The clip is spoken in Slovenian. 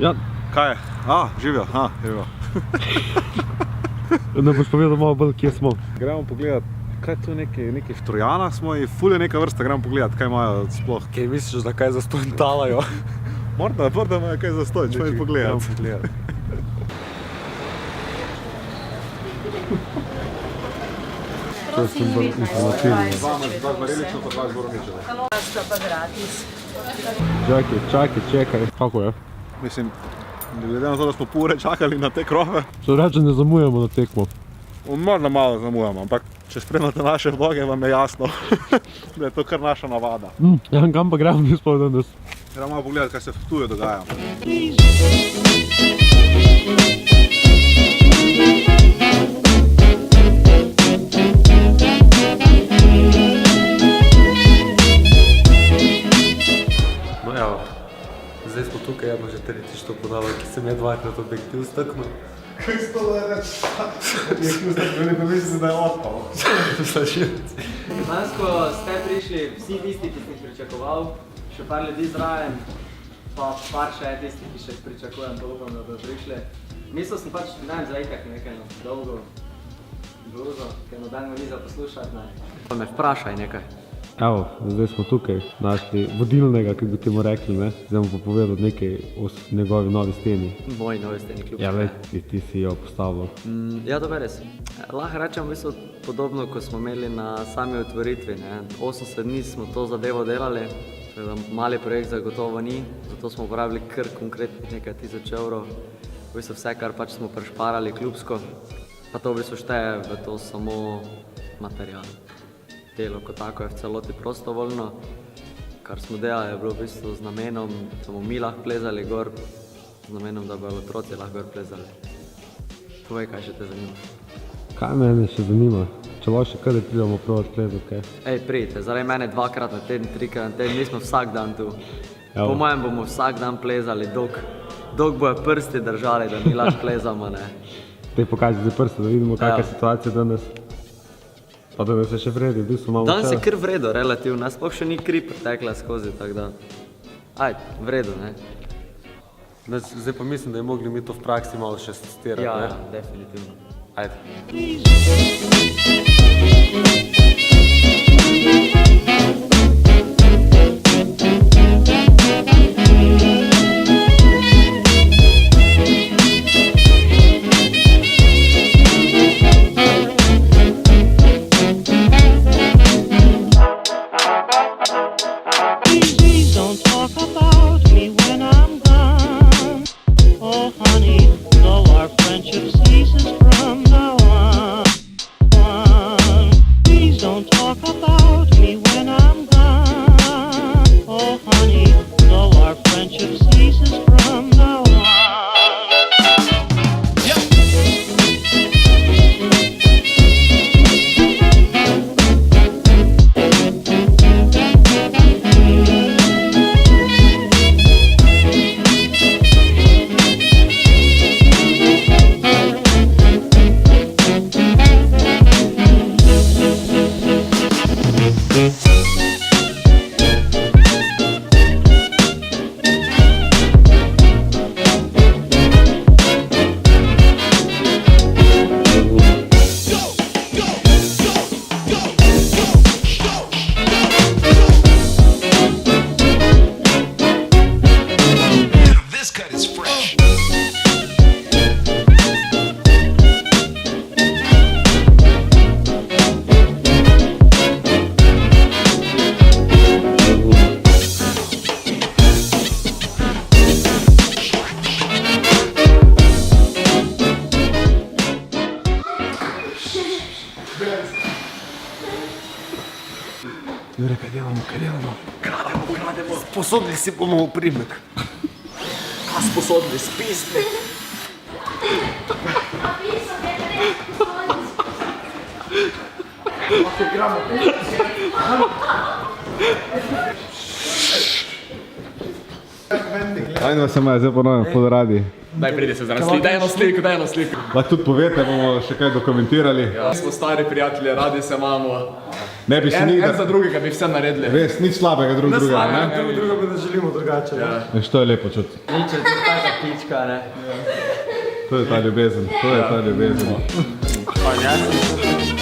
Ja. Kaj je? Živijo, živijo. Ne boš povedal malo bolj, kje smo. Gremo pogledat, kaj je tu neki v Trojanah smo in ful je neka vrsta, gremo pogledat, kaj imajo sploh. Kaj misliš, da kaj za stojn talajo? Morda imajo kaj za stojn, če pogledat. Prosim, bolj informativni. Dva zmarilično, pa dva zboroničeva. Pasta pa gratis. Čakaj, kako je? Mislim, glede na to, da smo pol ure čakali na te krofe, Što reče, ne zamujamo na tekmo. morda malo zamujamo, ampak če spremljate naše vloge, vam je jasno, da je to kar naša navada. Ja, kam pa gremo mi sploh danes? Gremo malo pogledati, kaj se v Ptuju dogaja. No evo, zdaj smo tukaj, jedno že tretjič to ponavljam, ki sem je dvakrat objektiv staknil. Kaj se to da reči? Je kljub staknil, ne pomisli, da je odpal. Dejansko ste prišli vsi tisti, ki ste jih pričakoval, še par ljudi zraven, pa par še tisti, ki še pričakujem, pa upam, da bodo prišli. Mislil sem pač, ne vem, za itak nekaj dolgo bluzo, ker noben me ni za poslušati, ne. Pa me vprašaj nekaj. Evo, zdaj smo tukaj, našli vodilnega, kako bi temu rekli, ne? Zdaj mu pa povedal nekaj o njegovi novi steni. Moji novi steni kljub. Ja, ti si jo postavil. Ja, to je res. Lahko rečem v bistvu podobno, ko smo imeli na sami otvoritvi, ne. 80 dni smo to zadevo delali, mali projekt zagotovo ni, zato smo uporabili kar konkretnih nekaj tisoč evrov. V bistvu vse, kar pač smo prešparali klubsko, pa to v bistvu šteje v to samo material. Delo kot tako je v celoti prostovoljno, kar smo delali je bilo v bistvu z namenom, da bomo mi lahko plezali gor, z namenom, da bodo otroci lahko gor plezali. Povej, kaj še te zanima. Kaj mene še zanima? Če lahko še kdaj pridemo provat plezati, kaj? Ej, pridite, zaradi mene 2-krat na teden, 3-krat na teden, mi smo vsak dan tu. Evo. Po mojem bomo vsak dan plezali, dolg bojo prsti držali, da mi lahko plezamo, ne. Daj pokaži zdaj prste, da vidimo, kakva je situacija danes. Pa da se še vredi, v bistvu imamo Danes je kar vredo, relativno, sploh še ni kri pretekla skozi, tako da. Vredo, ne. Zdaj pa mislim, da je mogli mi to v praksi malo še testirati, ne? Ja, definitivno. Jure, kaj delamo? Krademo. Sposodili si bomo primek. Kaj sposodili, spisni? Ajde se maja, zdaj ponovim, ful radi. Daj, pridi se zraven slik, daj eno sliko. Lahko tudi povete, bomo še kaj dokumentirali. Ja, smo stari prijatelji, radi se imamo. Ne bi si nikdar... En za drugega bi vse naredili. Res, nič slabega drugega, ne? Drugega bi da želimo drugače. Veš, to je lepo čuti. Nič, je tako ptička, ne. To je ta ljubezen, to je ta ljubezen. Pa ne?